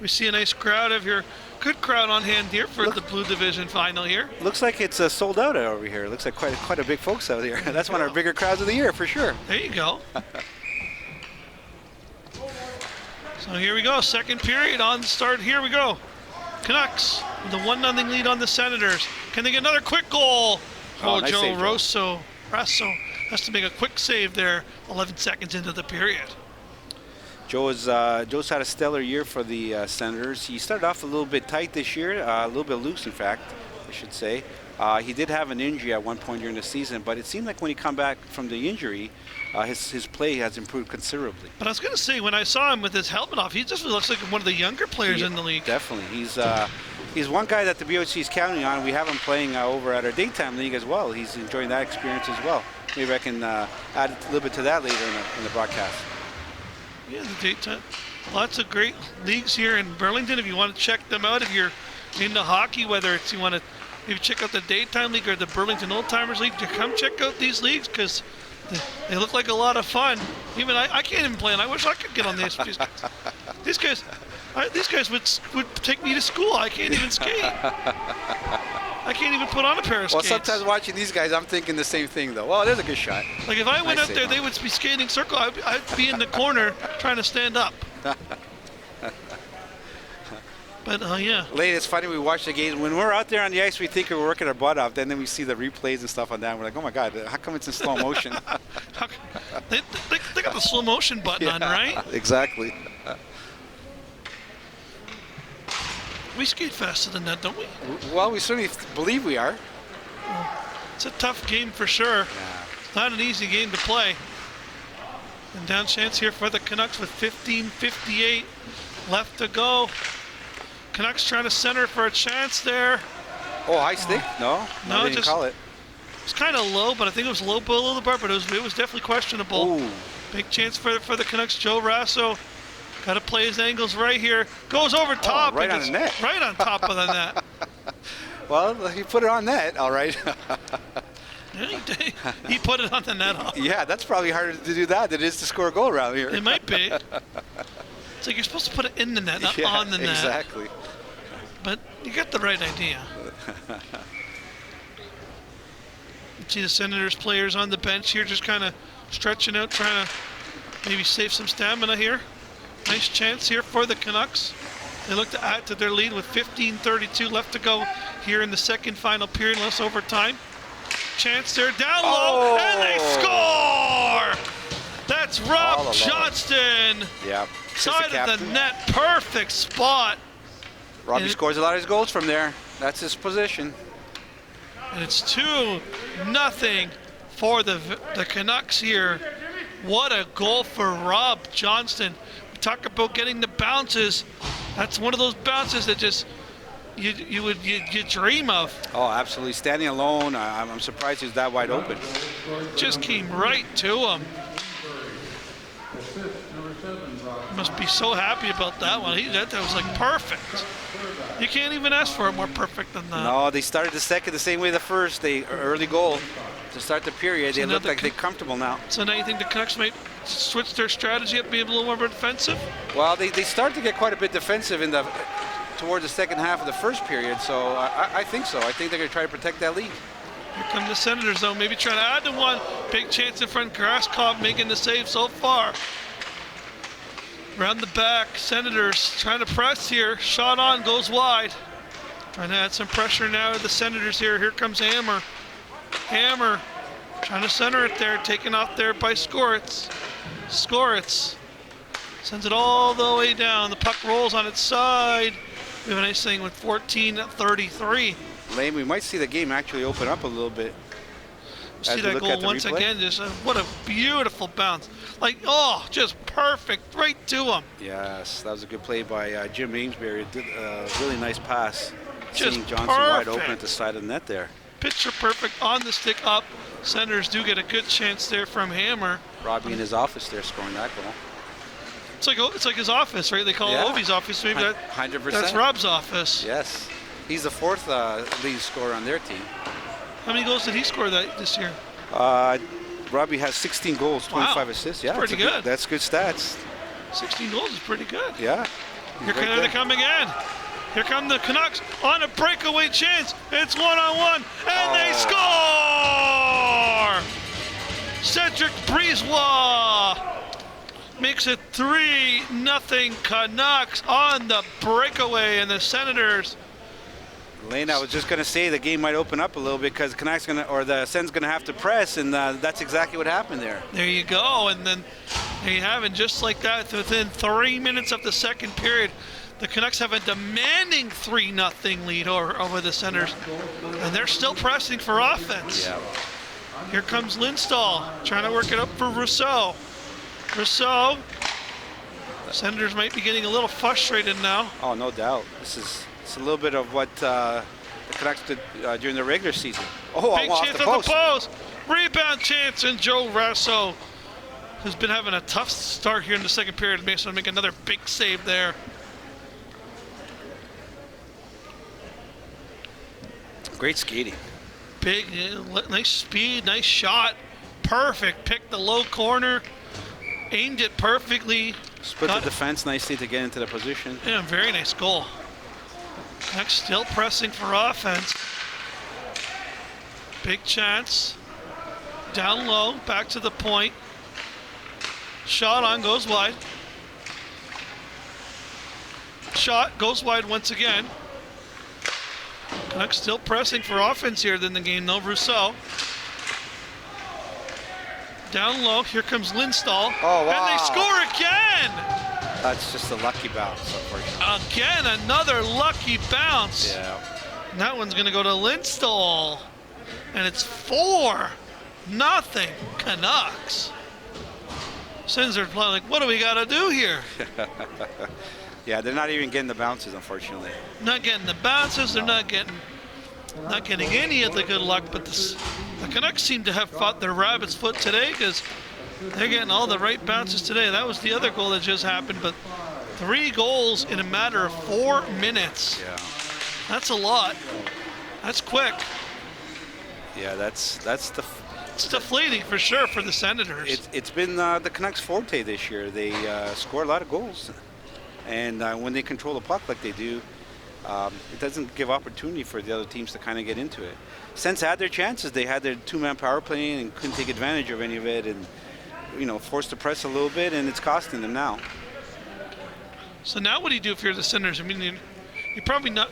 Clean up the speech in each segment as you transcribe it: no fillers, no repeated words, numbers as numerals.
We see a nice crowd of here. Good crowd on hand here for the Blue Division final here. Looks like it's sold out over here. Looks like quite a big folks out here. That's one of our bigger crowds of the year for sure. There you go. So here we go, second period on start. Here we go. Canucks with a 1-0 lead on the Senators. Can they get another quick goal? Nice Joe save, Rasso has to make a quick save there 11 seconds into the period. Joe's had a stellar year for the Senators. He started off a little bit tight this year, a little bit loose, in fact, I should say. He did have an injury at one point during the season, but it seemed like when he come back from the injury, his play has improved considerably. But I was going to say, when I saw him with his helmet off, he just looks like one of the younger players in the league. Definitely. He's one guy that the BOHC is counting on. We have him playing over at our daytime league as well. He's enjoying that experience as well. Maybe I can add a little bit to that later in the broadcast. Yeah, the daytime. Lots of great leagues here in Burlington. If you want to check them out, if you're into hockey, whether it's you want to maybe check out the daytime league or the Burlington Old Timers League, to come check out these leagues because they look like a lot of fun. Even I can't even play, and I wish I could get on these guys. These guys would take me to school. I can't even skate. I can't even put on a pair of skates. Well, sometimes watching these guys, I'm thinking the same thing, though. Well, there's a good shot. Like, if I went out there, they would be skating circle. I'd be in the corner trying to stand up. But, yeah. Late, it's funny, we watch the games. When we're out there on the ice, we think we're working our butt off. Then we see the replays and stuff on that. And we're like, oh, my God, how come it's in slow motion? They got the slow motion button on, right? Exactly. We skate faster than that, don't we? Well, we certainly believe we are. It's a tough game for sure. Yeah. Not an easy game to play. And down chance here for the Canucks with 15:58 left to go. Canucks trying to center for a chance there. Oh, high stick? No, they didn't call it. It's kind of low, but I think it was low below the bar, but it was definitely questionable. Ooh. Big chance for the Canucks. Joe Rasso got to play his angles right here. Goes over top. Right on the net. Right on top of the net. Well, he put it on net, all right. Yeah, he put it on the net. Yeah, that's probably harder to do that than it is to score a goal around here. It might be. It's like you're supposed to put it in the net, not on the net. Exactly. But you got the right idea. You see the Senators players on the bench here just kind of stretching out, trying to maybe save some stamina here. Nice chance here for the Canucks. They look to add to their lead with 15:32 left to go here in the second final period, less overtime. Chance there, down low, and they score! That's Rob Johnston. Yeah. Side of the net, perfect spot. Robbie scores a lot of his goals from there. That's his position. And it's 2-0 for the Canucks here. What a goal for Rob Johnston. We talk about getting the bounces. That's one of those bounces that just you dream of. Oh, absolutely. Standing alone, I'm surprised he's that wide open. Just came right to him. Must be so happy about that one. That was like perfect. You can't even ask for it more perfect than that. No, they started the second the same way the first. Early goal to start the period. So they look like they're comfortable now. So now you think the Canucks might switch their strategy up, be a little more defensive? Well, they start to get quite a bit defensive towards the second half of the first period. So I think so. I think they're going to try to protect that lead. Here come the Senators, though, maybe trying to add to one. Big chance in front. Graskov making the save so far. Around the back, Senators trying to press here. Shot on, goes wide. Trying to add some pressure now to the Senators here. Here comes Hammer. Hammer trying to center it there, taken off there by Skoritz. Skoritz sends it all the way down. The puck rolls on its side. We have a nice thing with 14:33. Lane, we might see the game actually open up a little bit. See that goal once again. Just what a beautiful bounce. Like, oh, just perfect right to him. Yes, that was a good play by Jim Amesbury. Did a really nice pass. Just seeing Johnson perfect. wide open at the side of the net there. Picture perfect on the stick up. Senators do get a good chance there from Hammer. Robbie in his office there scoring that goal. It's like his office, right? They call it Ovi's office. Maybe 100%. That's Rob's office. Yes. He's the fourth lead scorer on their team. How many goals did he score this year? Robbie has 16 goals, 25 assists. Yeah, pretty good. That's good stats. 16 goals is pretty good. Yeah. Here they come again. Here come the Canucks on a breakaway chance. It's one-on-one, and they score! Cedric Brisebois makes it 3-0 Canucks on the breakaway, and the Senators. Lane, I was just going to say the game might open up a little bit because the Sens going to have to press, and that's exactly what happened there. There you go, and then there you have it, just like that. Within 3 minutes of the second period, the Canucks have a demanding 3-0 lead over the Senators, and they're still pressing for offense. Yeah. Here comes Lindstall, trying to work it up for Rousseau. Rousseau, Senators might be getting a little frustrated now. Oh, no doubt. It's a little bit of what the Canucks did during the regular season. Oh, big chance at the post. Rebound chance, and Joe Rousseau, who's been having a tough start here in the second period, makes him make another big save there. Great skating. Big, nice speed, nice shot. Perfect. Picked the low corner. Aimed it perfectly. Split the defense nicely to get into the position. Yeah, very nice goal. Canucks still pressing for offense. Big chance. Down low, back to the point. Shot on, goes wide. Shot goes wide once again. Canucks still pressing for offense here in the game, though. Rousseau. Down low, here comes Lindstall. Oh, wow. And they score again! That's just a lucky bounce, unfortunately. Again, another lucky bounce. Yeah. And that one's going to go to Lindstall. And it's 4-0 Canucks. Sens are like, what do we got to do here? Yeah, they're not even getting the bounces, unfortunately. Not getting the bounces. They're not getting any of the good luck. But the Canucks seem to have fought their rabbit's foot today because they're getting all the right bounces today. That was the other goal that just happened. But 3 goals in a matter of 4 minutes. Yeah. That's a lot. That's quick. Yeah, that's It's deflating for sure for the Senators. It's been the Canucks' forte this year. They score a lot of goals. And when they control the puck like they do, it doesn't give opportunity for the other teams to kind of get into it. Sens had their chances. They had their 2-man power play and couldn't take advantage of any of it, and forced to press a little bit, and it's costing them now. So now what do you do if you're the Senators? I mean, you're probably not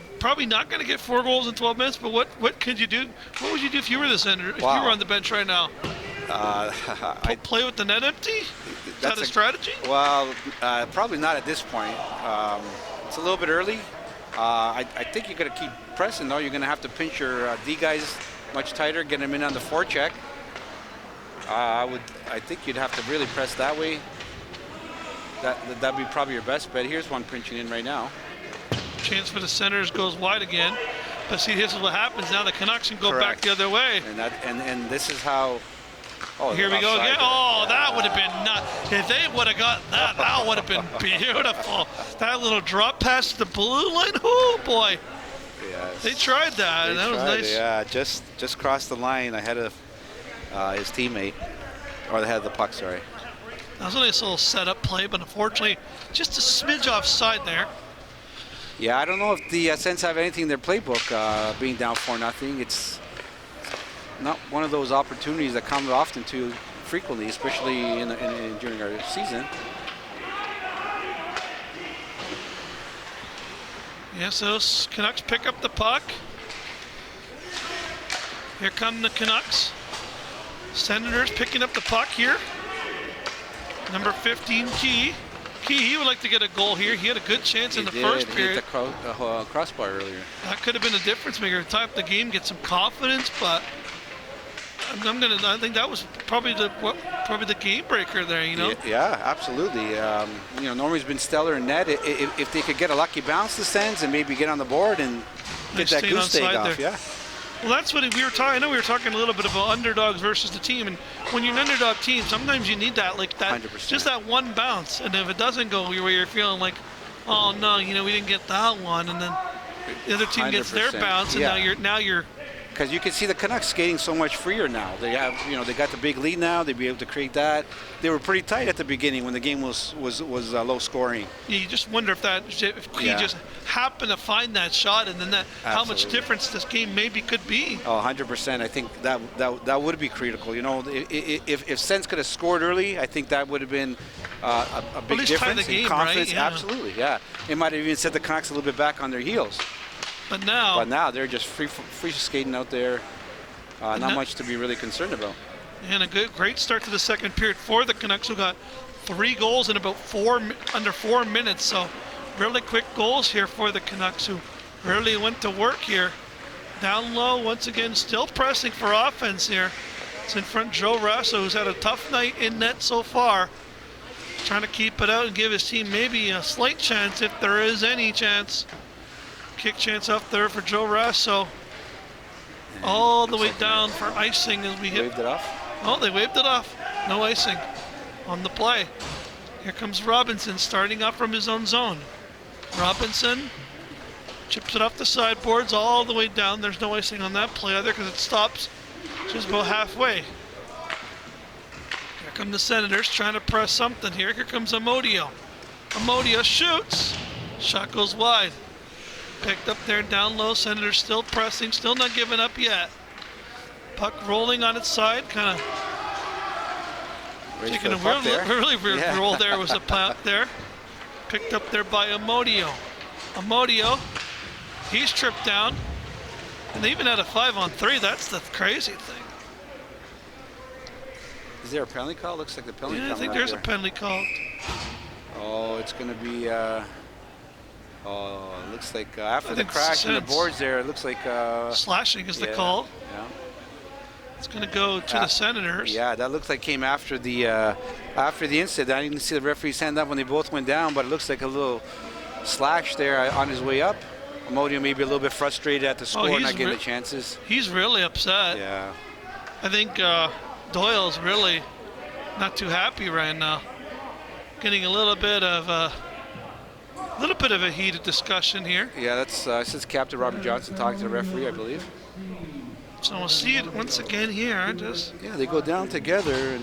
going to get 4 goals in 12 minutes. But what could you do? What would you do if you were the Senators? If you were on the bench right now? Play with the net empty? Is that a strategy? Well, probably not at this point. It's a little bit early. I think you're going to keep pressing, though. You're going to have to pinch your D guys much tighter, get them in on the forecheck. I think you'd have to really press that way. That'd be probably your best bet. Here's one pinching in right now. Chance for the Senators goes wide again. But see, this is what happens now. The Canucks can go Correct. back the other way. And this is how. Oh, here we go again. There. Oh, that would have been nuts. If they would have got that, that would have been beautiful. That little drop pass to the blue line. Oh, boy. Yes. They tried that. That was nice. Yeah, just crossed the line ahead of his teammate. Or ahead of the puck, sorry. That was a nice little setup play, but unfortunately, just a smidge offside there. Yeah, I don't know if the Sens have anything in their playbook, being down 4-0. It's not one of those opportunities that come often too frequently, especially during our season. Yeah, so Canucks pick up the puck. Here come the Canucks. Senators picking up the puck here. Number 15, Key. He would like to get a goal here. He had a good chance in the first period. He hit the crossbar earlier. That could have been a difference maker. Tie up the game, get some confidence, but I think that was probably the game breaker there. Yeah, absolutely. Normie's been stellar in net. If they could get a lucky bounce, the Sens, and maybe get on the board and get that goose egg off. There. Yeah. Well, that's what we were talking. I know we were talking a little bit about underdogs versus the team, and when you're an underdog team, sometimes you need that, like that, 100%. Just that one bounce. And if it doesn't go where you're feeling like, oh no, we didn't get that one, and then the other team gets their bounce, and now you're because you can see the Canucks skating so much freer now. They have, they got the big lead now. They'd be able to create that. They were pretty tight at the beginning when the game was low scoring. Yeah, you just wonder if he just happened to find that shot, and then how much difference this game maybe could be. Oh, 100%. I think that would be critical. If Sens could have scored early, I think that would have been a big difference in confidence. Right? Yeah. Absolutely, yeah. It might have even set the Canucks a little bit back on their heels. But now they're just free skating out there. Not much to be really concerned about. And a great start to the second period for the Canucks, who got 3 goals in about under 4 minutes. So really quick goals here for the Canucks, who really went to work here. Down low once again, still pressing for offense here. It's in front Joe Rasso, who's had a tough night in net so far. Trying to keep it out and give his team maybe a slight chance, if there is any chance. Kick chance up there for Joe Rasso. All the way down for icing as we hit. Waved it off? Oh, they waved it off. No icing on the play. Here comes Robinson starting up from his own zone. Robinson chips it off the sideboards all the way down. There's no icing on that play either because it stops just about halfway. Here come the Senators trying to press something here. Here comes Amodio. Amodio shoots. Shot goes wide. Picked up there down low. Senators still pressing, still not giving up yet. Puck rolling on its side, kind of taking a really weird roll there. Was a puck there. Picked up there by Amodio. Amodio, he's tripped down. And they even had a 5-on-3. That's the crazy thing. Is there a penalty call? Looks like the penalty call. I think there's a penalty call. Oh, it's going to be... it looks like after the crash on the boards there, it looks like... slashing is the call. Yeah. It's going to go to the Senators. Yeah, that looks like came after the incident. I didn't see the referee's hand up when they both went down, but it looks like a little slash there on his way up. Amodio may be a little bit frustrated at the score, not getting the chances. He's really upset. Yeah. I think Doyle's really not too happy right now. Getting a little bit of a heated discussion here. Yeah, that's since Captain Robert Johnson talked to the referee, I believe. So we'll see it once again here. They go down together,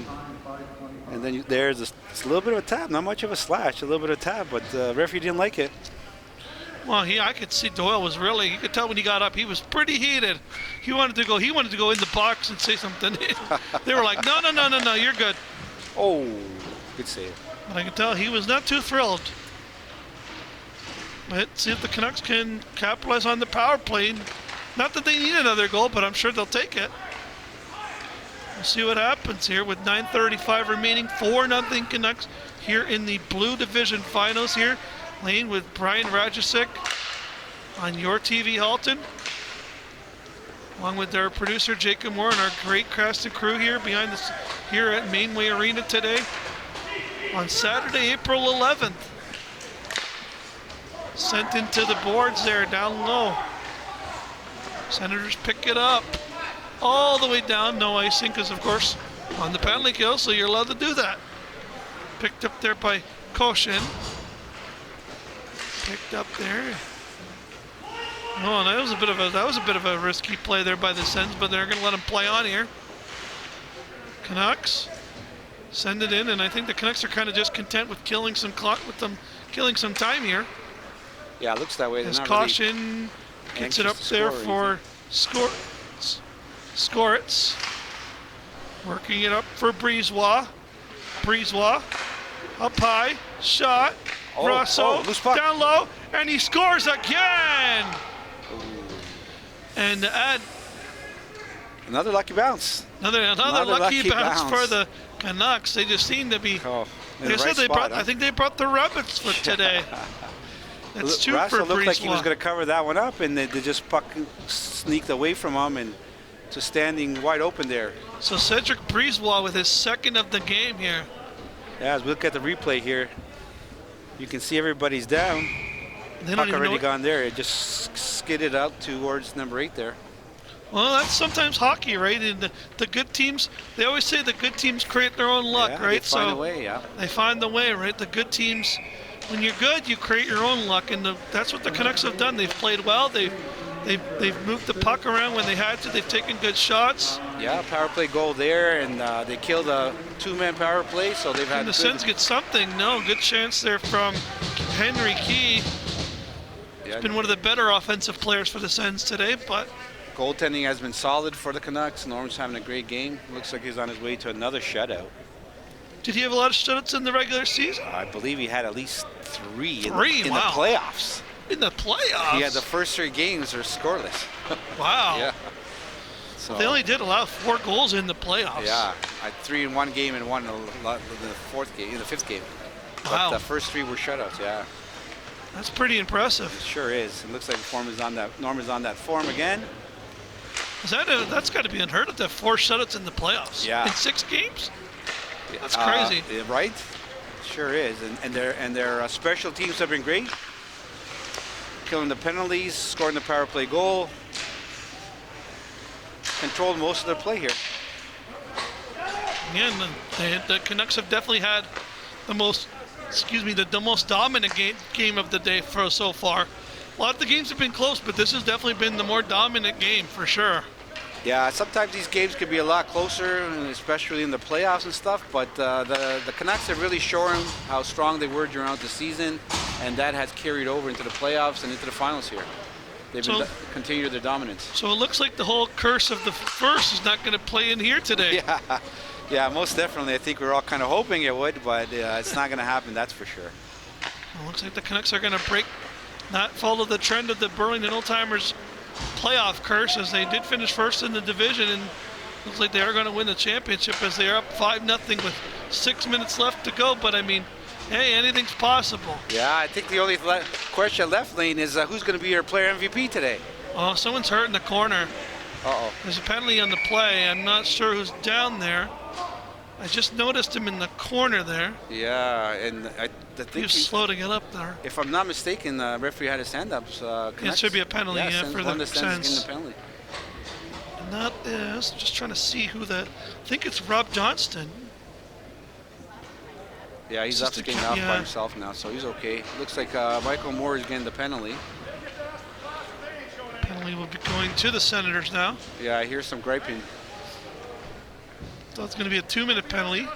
and then there's a little bit of a tap, not much of a slash, a little bit of a tap, but the referee didn't like it. Well, I could see Doyle was really. You could tell when he got up, he was pretty heated. He wanted to go in the box and say something. They were like, no, you're good. Oh, good save. But I could tell he was not too thrilled. Let's see if the Canucks can capitalize on the power play. Not that they need another goal, but I'm sure they'll take it. We'll see what happens here with 9:35 remaining. 4-0 Canucks here in the Blue Division Finals here. Lane with Brian Rajicek on your TV, Halton. Along with our producer, Jacob Moore, and our great cast and crew here behind us here at Mainway Arena today on Saturday, April 11th. Sent into the boards there, down low. Senators pick it up all the way down. No icing because, of course, on the penalty kill, so you're allowed to do that. Picked up there by Koshin. Picked up there. Oh, that was a bit of a risky play there by the Sens, but they're going to let him play on here. Canucks send it in, and I think the Canucks are kind of just content with killing some clock, with them killing some time here. Yeah, it looks that way. As Caution gets it up there for Skorits. Working it up for Breezewa. Breezewa up high, shot. Russell down low, and he scores again. And to add another lucky bounce. Another lucky bounce for the Canucks. They just seem to be. I think they brought the rabbits for today. That's two for Breezewa. Looked like he was going to cover that one up, and they just sneaked away from him and just standing wide open there. So Cedric Breezewa with his second of the game here. Yeah, as we look at the replay here, you can see everybody's down. Puck already gone there. It just skidded out towards number 8 there. Well, that's sometimes hockey, right? And the good teams, they always say the good teams create their own luck, right? They find a way, yeah. They find the way, right? The good teams, when you're good, you create your own luck, and that's what the Canucks have done. They've played well. They've They've moved the puck around when they had to. They've taken good shots. Yeah, power play goal there, and they killed a 2-man power play, so they've had. And the Sens get something. No, good chance there from Henry Key. He's been one of the better offensive players for the Sens today, but goaltending has been solid for the Canucks. Norm's having a great game. Looks like he's on his way to another shutout. Did he have a lot of shutouts in the regular season? I believe he had at least three in wow. the playoffs. In the playoffs? Yeah, the first 3 games are scoreless. Wow. Yeah. So, they only did allow 4 goals in the playoffs. Yeah, 3 in one game and 1 in the 5th game. Wow. But the first 3 were shutouts, yeah. That's pretty impressive. It sure is. It looks like Norm is on that form again. That's got to be unheard of, to have 4 shutouts in the playoffs. Yeah. In 6 games? That's crazy. Right? Sure is. And their special teams have been great. Killing the penalties, scoring the power play goal. Controlled most of their play here. Yeah, and the Canucks have definitely had the most dominant game of the day so far. A lot of the games have been close, but this has definitely been the more dominant game for sure. Yeah, sometimes these games could be a lot closer, especially in the playoffs and stuff, but the Canucks have really shown how strong they were throughout the season, and that has carried over into the playoffs and into the finals here. They've continued their dominance. So it looks like the whole curse of the first is not going to play in here today. Yeah, most definitely. I think we're all kind of hoping it would, but it's not going to happen, that's for sure. Well, looks like the Canucks are going to not follow the trend of the Burlington Old-Timers playoff curse, as they did finish first in the division, and looks like they are going to win the championship as they are up 5-0 with 6 minutes left to go. But I mean, hey, anything's possible. Yeah, I think the only question left, Lane, is who's going to be your player MVP today? Oh, someone's hurt in the corner. Uh-oh. There's a penalty on the play. I'm not sure who's down there. I just noticed him in the corner there. Yeah, and I think he was slow to get up there. If I'm not mistaken, the referee had his hand up. It should be a penalty, for the Sens. Penalty. Not this. Just trying to see who I think it's Rob Johnston. Yeah, he's up skating off by himself now, so he's okay. Looks like Michael Moore is getting the penalty. Penalty will be going to the Senators now. Yeah, I hear some griping. So it's going to be a 2-minute penalty.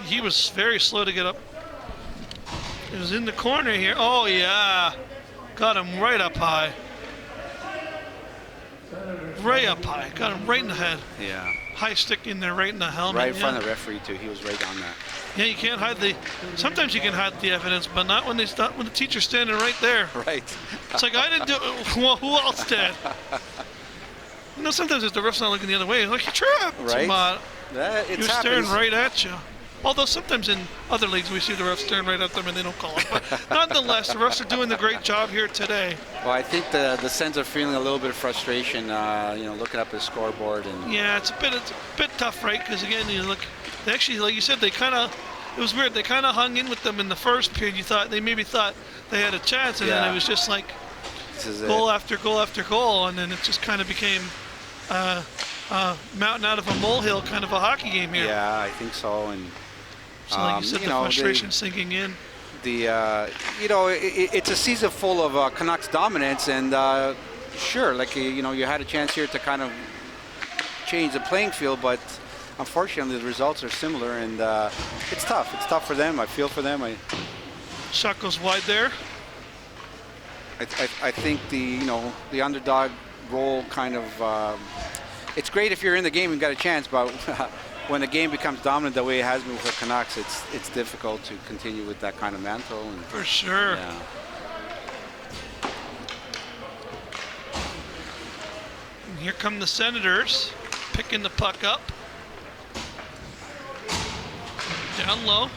He was very slow to get up. He was in the corner here. Oh, yeah. Got him right up high. Right up high. Got him right in the head. Yeah. High stick in there, right in the helmet. Right in front of the referee, too. He was right on that. Yeah, you can't hide sometimes you can hide the evidence, but not when when the teacher's standing right there. Right. It's like, I didn't do it. Well, who else did? Sometimes if the ref's not looking the other way, it's like, you tripped. Right. You're staring right at you. Although sometimes in other leagues we see the refs staring right at them and they don't call it. But nonetheless, the refs are doing a great job here today. Well, I think the Sens are feeling a little bit of frustration, looking up the scoreboard. Yeah, it's a bit tough, right? Because again, you look, they actually, like you said, it was weird. They kind of hung in with them in the first period. They maybe thought they had a chance, and then it was just like goal after goal after goal, and then it just kind of became mountain out of a molehill kind of a hockey game here. Yeah, I think so. And so like you said, the frustration sinking in. It's a season full of Canucks dominance, and sure, you had a chance here to kind of change the playing field, but unfortunately the results are similar, and it's tough. It's tough for them. I feel for them. Shot goes wide there. I think the underdog role kind of it's great if you're in the game and got a chance, but when the game becomes dominant the way it has been for Canucks, it's difficult to continue with that kind of mantle. And, for sure. Yeah. And here come the Senators, picking the puck up. Down low.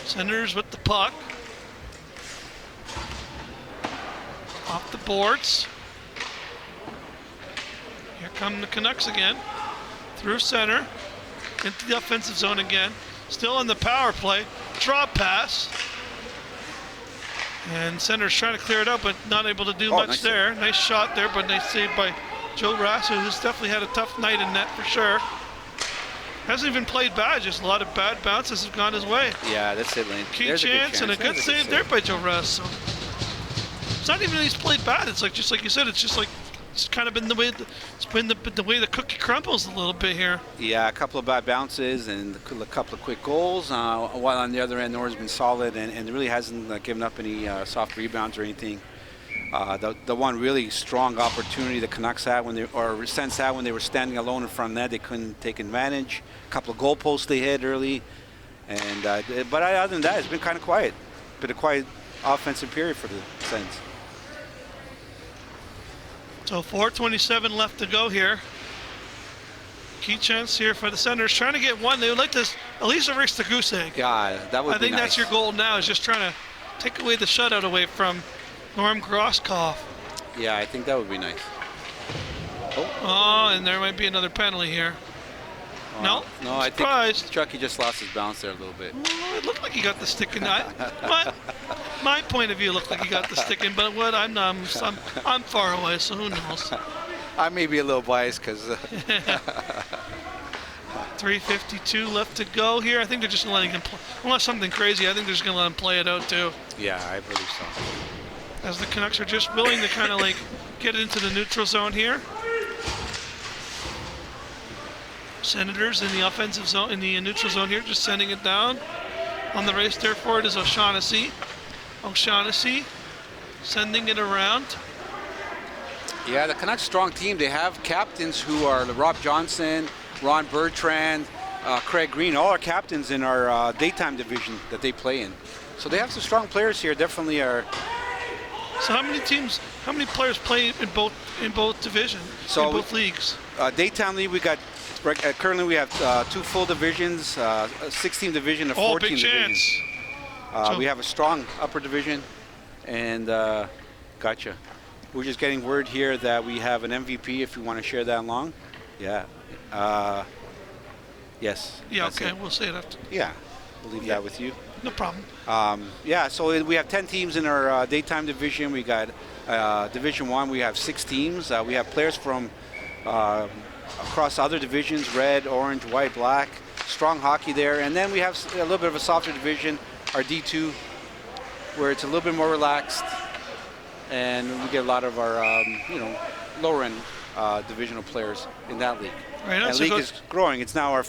Senators with the puck. Off the boards. Here come the Canucks again. Through center. Into the offensive zone again. Still in the power play. Drop pass. And Senators trying to clear it up, but not able to do much there. Nice shot there, but nice save by Joe Rasso, who's definitely had a tough night in net for sure. Hasn't even played bad, just a lot of bad bounces have gone his way. Yeah, that's it, Lane. Key chance and a good save there by Joe Rasso. it's not even that he's played bad. It's like just like you said. It's just like it's kind of been the way the way the cookie crumbles a little bit here. Yeah, a couple of bad bounces and a couple of quick goals. While on the other end, Nor's been solid and really hasn't given up any soft rebounds or anything. The one really strong opportunity the Canucks had Sens had when they were standing alone in front of net, they couldn't take advantage. A couple of goalposts they hit early, and but other than that, it's been kind of quiet. Been a quiet offensive period for the Sens. So 4:27 left to go here. Key chance here for the Senators, trying to get one. They would like to at least erase the goose egg. Yeah, that would be nice. I think that's your goal now, is just trying to take away the shutout away from Norm Grosskopf. Yeah, I think that would be nice. Oh, and there might be another penalty here. No, I surprised. think Chucky just lost his bounce there a little bit. Well, it looked like he got the stick in. My point of view looked like he got the stick in, but what I'm far away, so who knows? I may be a little biased because. 3:52 left to go here. I think they're just letting him play. Unless something crazy, I think they're just going to let him play it out too. Yeah, I believe so. As the Canucks are just willing to kind of like get into the neutral zone here. Senators in the offensive zone, in the neutral zone here, just sending it down. On the race there for it is O'Shaughnessy. O'Shaughnessy sending it around. Yeah, the Canucks strong team. They have captains who are Rob Johnson, Ron Bertrand, Craig Green, all are captains in our daytime division that they play in. So they have some strong players here. Definitely are. So how many players play in both divisions, in both leagues? Daytime league, we got currently we have 2 full divisions, a 16 division, a 14 big division. Chance. We have a strong upper division, and gotcha. We're just getting word here that we have an MVP. If you want to share that along, yeah. Yes. Yeah. Okay. We'll say it after. Yeah. We'll leave that with you. No problem. Yeah, so we have 10 teams in our daytime division. We got Division 1, we have 6 teams. We have players from across other divisions, red, orange, white, black. Strong hockey there. And then we have a little bit of a softer division, our D2, where it's a little bit more relaxed. And we get a lot of our, lower-end divisional players in that league. Right. That league is growing. It's now our...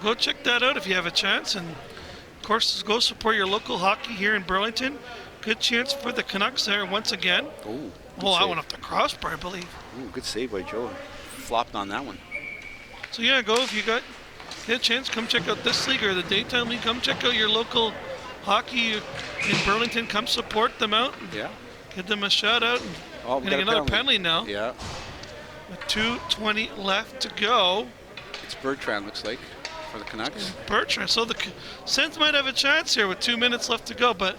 Go check that out if you have a chance. And of course, go support your local hockey here in Burlington. Good chance for the Canucks there once again. Oh, I went off the crossbar, I believe. Ooh, good save by Joe. Flopped on that one. So yeah, go if you get a chance. Come check out this league or the daytime league. Come check out your local hockey in Burlington. Come support them out. Yeah. Give them a shout out. We getting another penalty now. Yeah. With 2:20 left to go. It's Bertrand, looks like, for the Canucks. Bertrand. So the Sens might have a chance here with 2 minutes left to go, but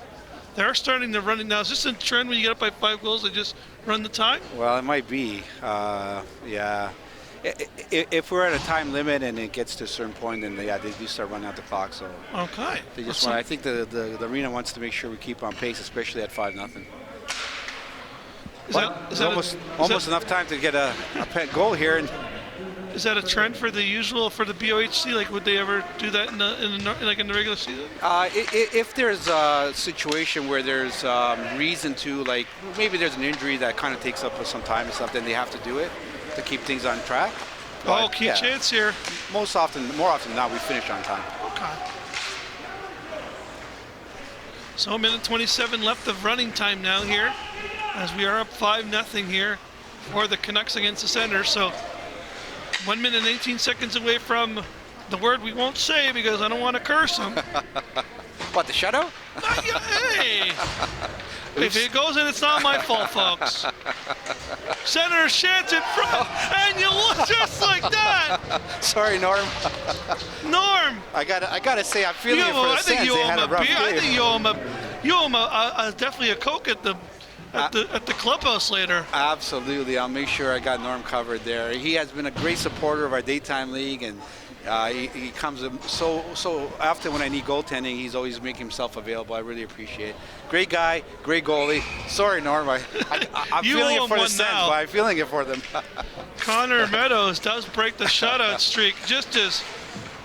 they're starting to run it now. Is this a trend when you get up by 5 goals, they just run the time? Well, it might be. Yeah. If we're at a time limit and it gets to a certain point, then they do start running out the clock. So okay. They just want. I think the arena wants to make sure we keep on pace, especially at 5-0. Is almost enough time to get a goal here. And is that a trend for the BOHC? Like, would they ever do that in the regular season? If there's a situation where there's reason to, like, maybe there's an injury that kind of takes up some time and stuff, then they have to do it to keep things on track. But, key chance here. More often than not, we finish on time. Okay. So a minute 27 left of running time now here, as we are up 5-0 here for the Canucks against the Senators. So 1 minute and 18 seconds away from the word we won't say because I don't want to curse them. What, the shutout? Hey! If it goes in, it's not my fault, folks. Senators chance in front, and you look just like that. Sorry, Norm. Norm. I gotta say, I'm feeling it for the Sens. They had a rough game. I think you owe him definitely a Coke at the clubhouse later. Absolutely, I'll make sure I got Norm covered there. He has been a great supporter of our daytime league, and he comes so often when I need goaltending. He's always making himself available. I really appreciate it. Great guy, great goalie. Sorry, Norm. I'm feeling it for the Sens, but I'm feeling it for them. Connor Meadows does break the shutout streak, just as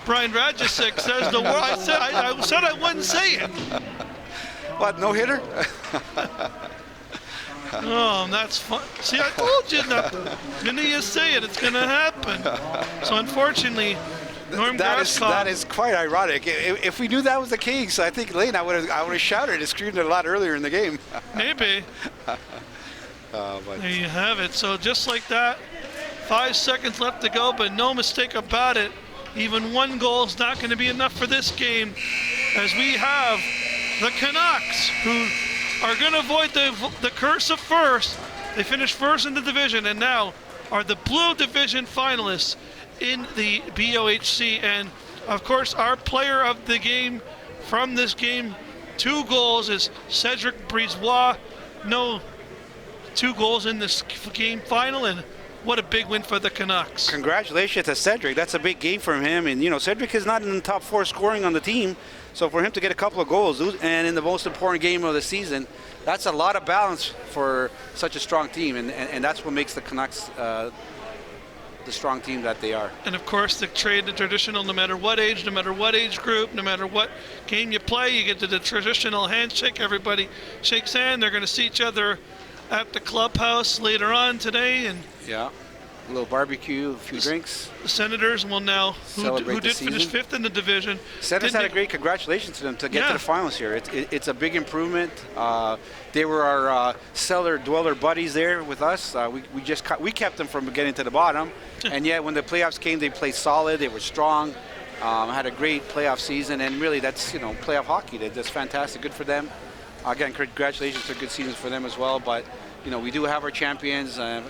Brian Radjicek says the word. I said I wouldn't say it. What, no hitter? Oh, that's fun. See, I told you that. The minute you say it, it's going to happen. So unfortunately, Norm Graskopf. That is quite ironic. If we knew that was the case, I think, Lane, I would have shouted and screamed it a lot earlier in the game. Maybe. There you have it. So just like that, 5 seconds left to go, but no mistake about it. Even one goal is not going to be enough for this game, as we have the Canucks, who are going to avoid the curse of first. They finished first in the division and now are the Blue Division finalists in the BOHC. And of course, our player of the game from this game, 2 goals, is Cedric Brisebois. No 2 goals in this game final, and what a big win for the Canucks. Congratulations to Cedric. That's a big game from him. And, Cedric is not in the top 4 scoring on the team. So for him to get a couple of goals, and in the most important game of the season, that's a lot of balance for such a strong team. And that's what makes the Canucks the strong team that they are. And of course, the traditional, no matter what age group, no matter what game you play, you get to the traditional handshake. Everybody shakes hand. They're going to see each other at the clubhouse later on today. And yeah, a little barbecue, a few drinks. The Senators will now, who did finish 5th in the division. Senators had a great congratulations to them to get to the finals here. It's a big improvement. They were our cellar dweller buddies there with us. We kept them from getting to the bottom. And yet when the playoffs came, they played solid. They were strong. Had a great playoff season. And really, that's, playoff hockey. That's fantastic. Good for them. Again, congratulations to a good season for them as well. But, we do have our champions, and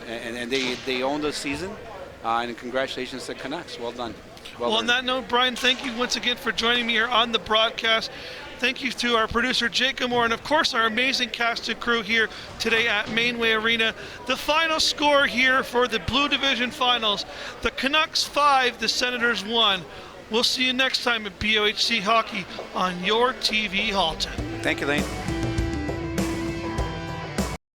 they own the season. And congratulations to Canucks. Well done. Well, on that note, Brian, thank you once again for joining me here on the broadcast. Thank you to our producer, Jacob Moore, and of course our amazing cast and crew here today at Mainway Arena. The final score here for the Blue Division Finals, the Canucks 5, the Senators 1. We'll see you next time at BOHC Hockey on your TV Halton. Thank you, Lane.